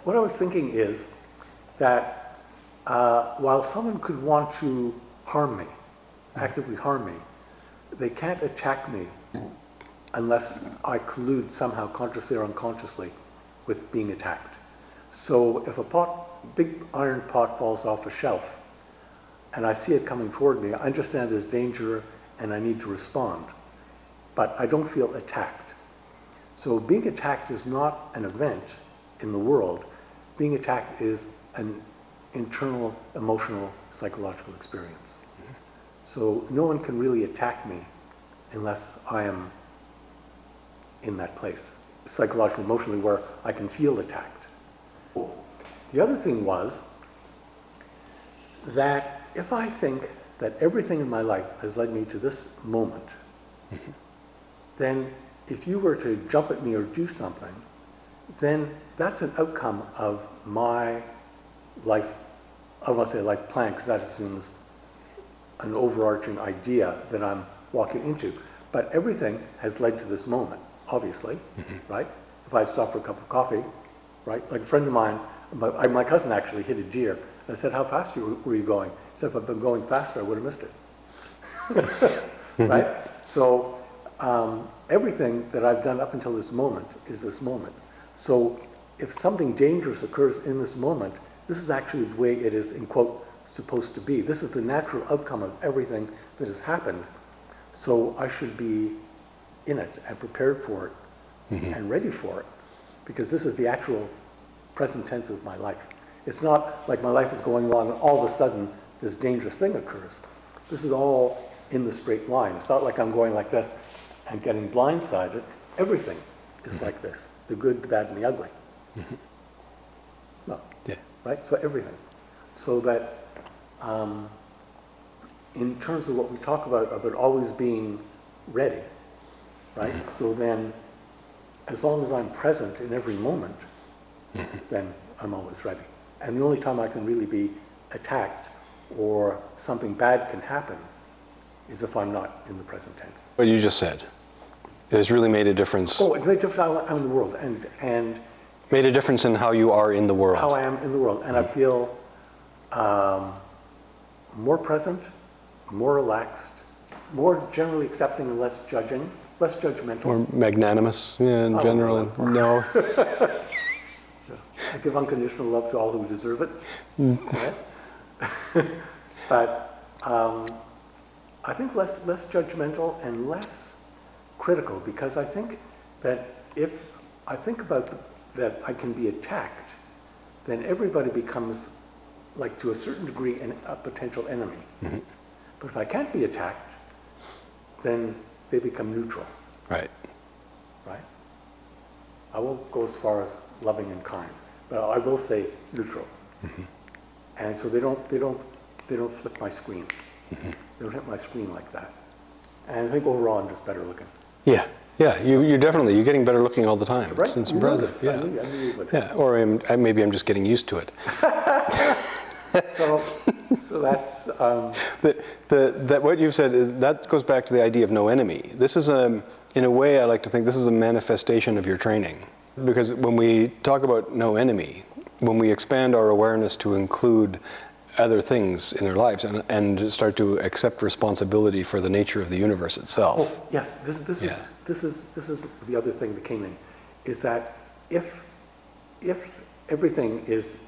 what I was thinking is that while someone could want to harm me, actively harm me, they can't attack me unless I collude somehow, consciously or unconsciously, with being attacked. So if a big iron pot falls off a shelf, and I see it coming toward me, I understand there's danger and I need to respond, but I don't feel attacked. So being attacked is not an event in the world. Being attacked is an internal, emotional, psychological experience. So no one can really attack me unless I am in that place, psychologically, emotionally, where I can feel attacked. The other thing was that if I think that everything in my life has led me to this moment, then if you were to jump at me or do something, then that's an outcome of my life. I want to say life plan, because that assumes an overarching idea that I'm walking into. But everything has led to this moment, obviously, right? If I stop for a cup of coffee, right? Like a friend of mine, my cousin actually hit a deer. And I said, how fast were you going? He said, if I'd been going faster, I would have missed it. Right? So everything that I've done up until this moment is this moment. So if something dangerous occurs in this moment, this is actually the way it is, in quote, supposed to be. This is the natural outcome of everything that has happened. So I should be in it and prepared for it and ready for it, because this is the actual present tense of my life. It's not like my life is going on and all of a sudden this dangerous thing occurs. This is all in the straight line. It's not like I'm going like this and getting blindsided. Everything is like this, the good, the bad, and the ugly. No, yeah. Right? So everything. So that in terms of what we talk about always being ready, right? So then, as long as I'm present in every moment, then I'm always ready. And the only time I can really be attacked or something bad can happen is if I'm not in the present tense. What you just said, it has really made a difference. Oh, it made a difference how I'm in the world, and made a difference in how you are in the world. how I am in the world. And I feel more present, more relaxed, more generally accepting and less judging, less judgmental. More magnanimous, yeah, in general. No. I give unconditional love to all who deserve it. Right? But I think less judgmental and less critical, because I think that if I think about that I can be attacked, then everybody becomes, like to a certain degree, a potential enemy. But if I can't be attacked, then they become neutral. Right. Right? I won't go as far as loving and kind, but I will say neutral. And so they don't flip my screen. They don't hit my screen like that. And I think overall I'm just better looking. Yeah, yeah. You're getting better looking all the time. Right? It's You impressive. noticed. Yeah. I knew you would. Yeah. Or maybe I'm just getting used to it. So that's that what you've said is, that goes back to the idea of no enemy. This is in a way, I like to think this is a manifestation of your training, because when we talk about no enemy, when we expand our awareness to include other things in their lives and start to accept responsibility for the nature of the universe itself. Oh yes, this is the other thing that came in, is that if everything is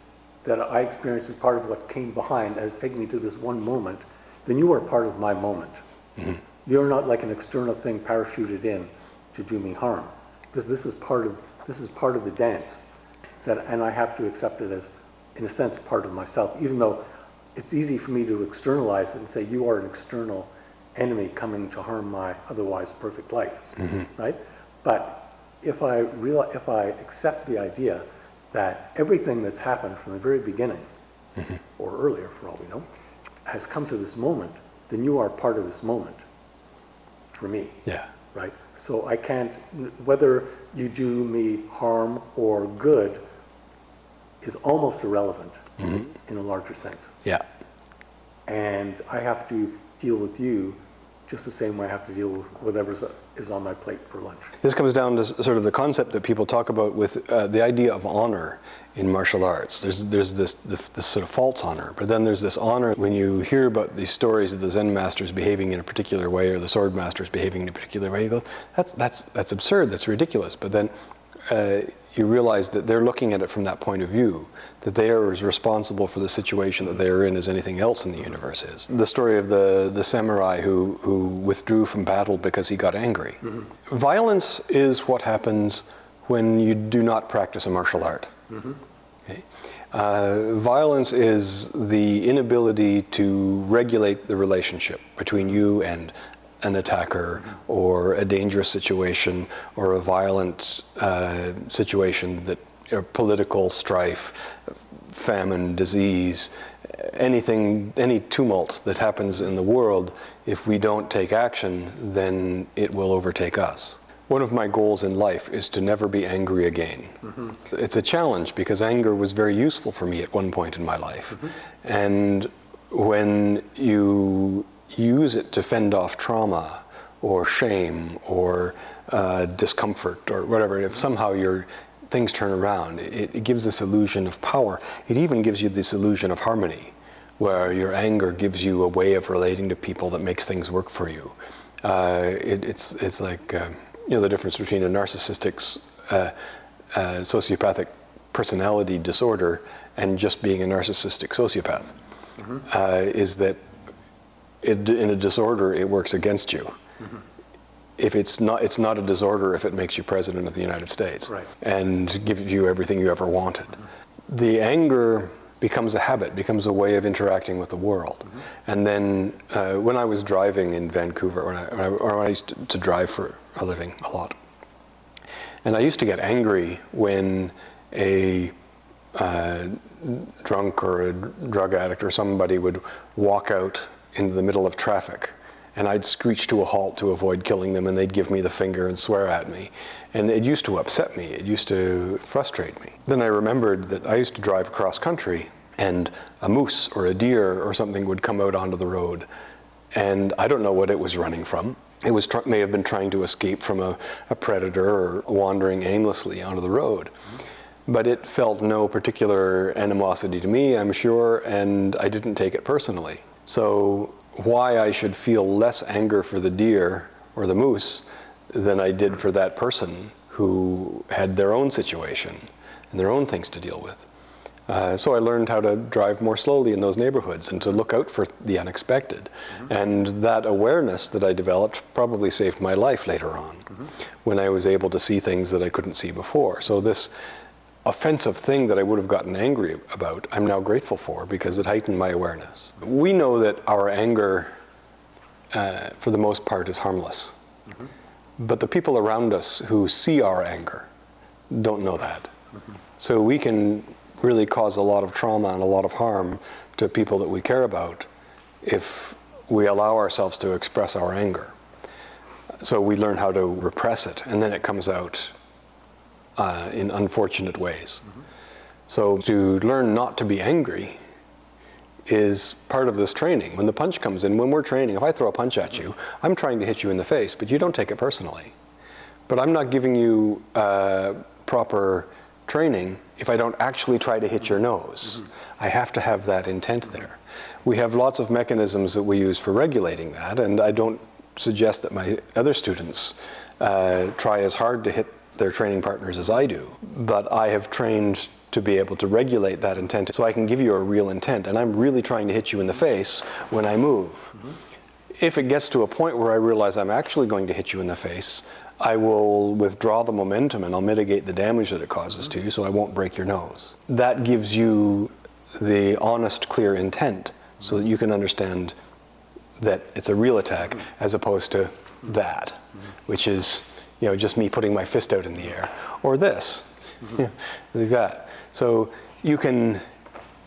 that I experience as part of what came behind as taking me to this one moment, then you are part of my moment. You're not like an external thing parachuted in to do me harm. This is part of the dance, and I have to accept it as, in a sense, part of myself, even though it's easy for me to externalize it and say you are an external enemy coming to harm my otherwise perfect life, right? But if I accept the idea that everything that's happened from the very beginning, or earlier for all we know, has come to this moment, then you are part of this moment for me. Yeah. Right? So I can't, whether you do me harm or good is almost irrelevant in a larger sense. Yeah. And I have to deal with you just the same way I have to deal with whatever is on my plate for lunch. This comes down to sort of the concept that people talk about with the idea of honor in martial arts. There's this sort of false honor, but then there's this honor when you hear about these stories of the Zen masters behaving in a particular way or the sword masters behaving in a particular way. You go, that's absurd. That's ridiculous. But then you realize that they're looking at it from that point of view, that they are as responsible for the situation that they are in as anything else in the universe is. The story of the samurai who withdrew from battle because he got angry. Mm-hmm. Violence is what happens when you do not practice a martial art. Mm-hmm. Okay? Violence is the inability to regulate the relationship between you and an attacker or a dangerous situation or a violent situation, that political strife, famine, disease, anything, any tumult that happens in the world. If we don't take action, then it will overtake us. One of my goals in life is to never be angry again. Mm-hmm. It's a challenge because anger was very useful for me at one point in my life. Mm-hmm. And when you use it to fend off trauma or shame or discomfort or whatever, if somehow things turn around, it gives this illusion of power. It even gives you this illusion of harmony, where your anger gives you a way of relating to people that makes things work for you. It's like the difference between a narcissistic sociopathic personality disorder and just being a narcissistic sociopath. Mm-hmm. Is that in a disorder, it works against you. Mm-hmm. If it's not a disorder if it makes you president of the United States, right, and gives you everything you ever wanted. Mm-hmm. The anger becomes a habit, becomes a way of interacting with the world. Mm-hmm. And then when I was driving in Vancouver, when I used to drive for a living a lot, and I used to get angry when a drunk or a drug addict or somebody would walk out into the middle of traffic, and I'd screech to a halt to avoid killing them, and they'd give me the finger and swear at me. And it used to upset me. It used to frustrate me. Then I remembered that I used to drive cross country, and a moose or a deer or something would come out onto the road, and I don't know what it was running from. It may have been trying to escape from a predator or wandering aimlessly onto the road. But it felt no particular animosity to me, I'm sure, and I didn't take it personally. So why I should feel less anger for the deer or the moose than I did for that person who had their own situation and their own things to deal with. So I learned how to drive more slowly in those neighborhoods and to look out for the unexpected. Mm-hmm. And that awareness that I developed probably saved my life later on, mm-hmm, when I was able to see things that I couldn't see before. So this offensive thing that I would have gotten angry about, I'm now grateful for because it heightened my awareness. We know that our anger, for the most part, is harmless. Mm-hmm. But the people around us who see our anger don't know that. Mm-hmm. So we can really cause a lot of trauma and a lot of harm to people that we care about if we allow ourselves to express our anger. So we learn how to repress it, and then it comes out in unfortunate ways. Mm-hmm. So to learn not to be angry is part of this training. When the punch comes in, when we're training, if I throw a punch at you, I'm trying to hit you in the face, but you don't take it personally. But I'm not giving you proper training if I don't actually try to hit your nose. Mm-hmm. I have to have that intent there. We have lots of mechanisms that we use for regulating that, and I don't suggest that my other students try as hard to hit their training partners as I do, but I have trained to be able to regulate that intent so I can give you a real intent, and I'm really trying to hit you in the face when I move. Mm-hmm. If it gets to a point where I realize I'm actually going to hit you in the face, I will withdraw the momentum and I'll mitigate the damage that it causes to you so I won't break your nose. That gives you the honest, clear intent so that you can understand that it's a real attack as opposed to that, which is just me putting my fist out in the air, or this, like that. So you can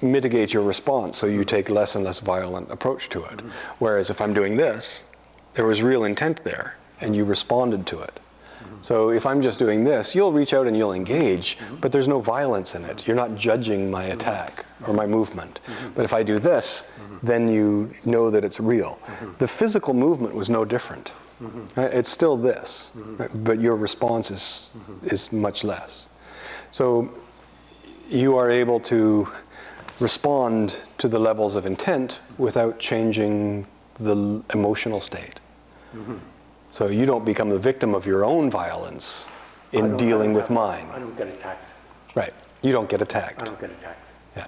mitigate your response so you take less and less violent approach to it. Whereas if I'm doing this, there was real intent there and you responded to it. So if I'm just doing this, you'll reach out and you'll engage, but there's no violence in it. You're not judging my attack or my movement. But if I do this, then you know that it's real. The physical movement was no different. Right? It's still this, right? But your response is much less. So you are able to respond to the levels of intent without changing the emotional state. So you don't become the victim of your own violence in dealing with mine. I don't get attacked. Right. You don't get attacked. I don't get attacked. Yeah.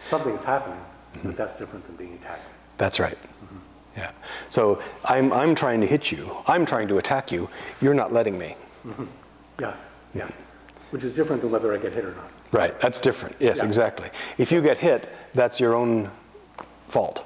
Something is happening, but that's different than being attacked. That's right. Yeah. So I'm trying to hit you. I'm trying to attack you. You're not letting me. Yeah, yeah. Which is different than whether I get hit or not. Right. That's different. Yes, Yeah. exactly. If you get hit, that's your own fault.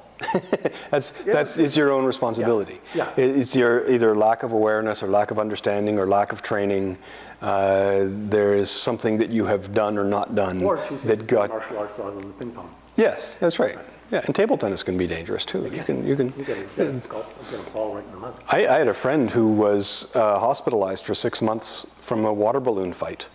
It's your own responsibility. Yeah. It's your either lack of awareness or lack of understanding or lack of training. There is something that you have done or not done Or choosing to that stay got. martial arts rather than the ping pong. Yes, that's right. Yeah, and table tennis can be dangerous too. You can. You get a ball right in the mouth. I had a friend who was hospitalized for 6 months from a water balloon fight.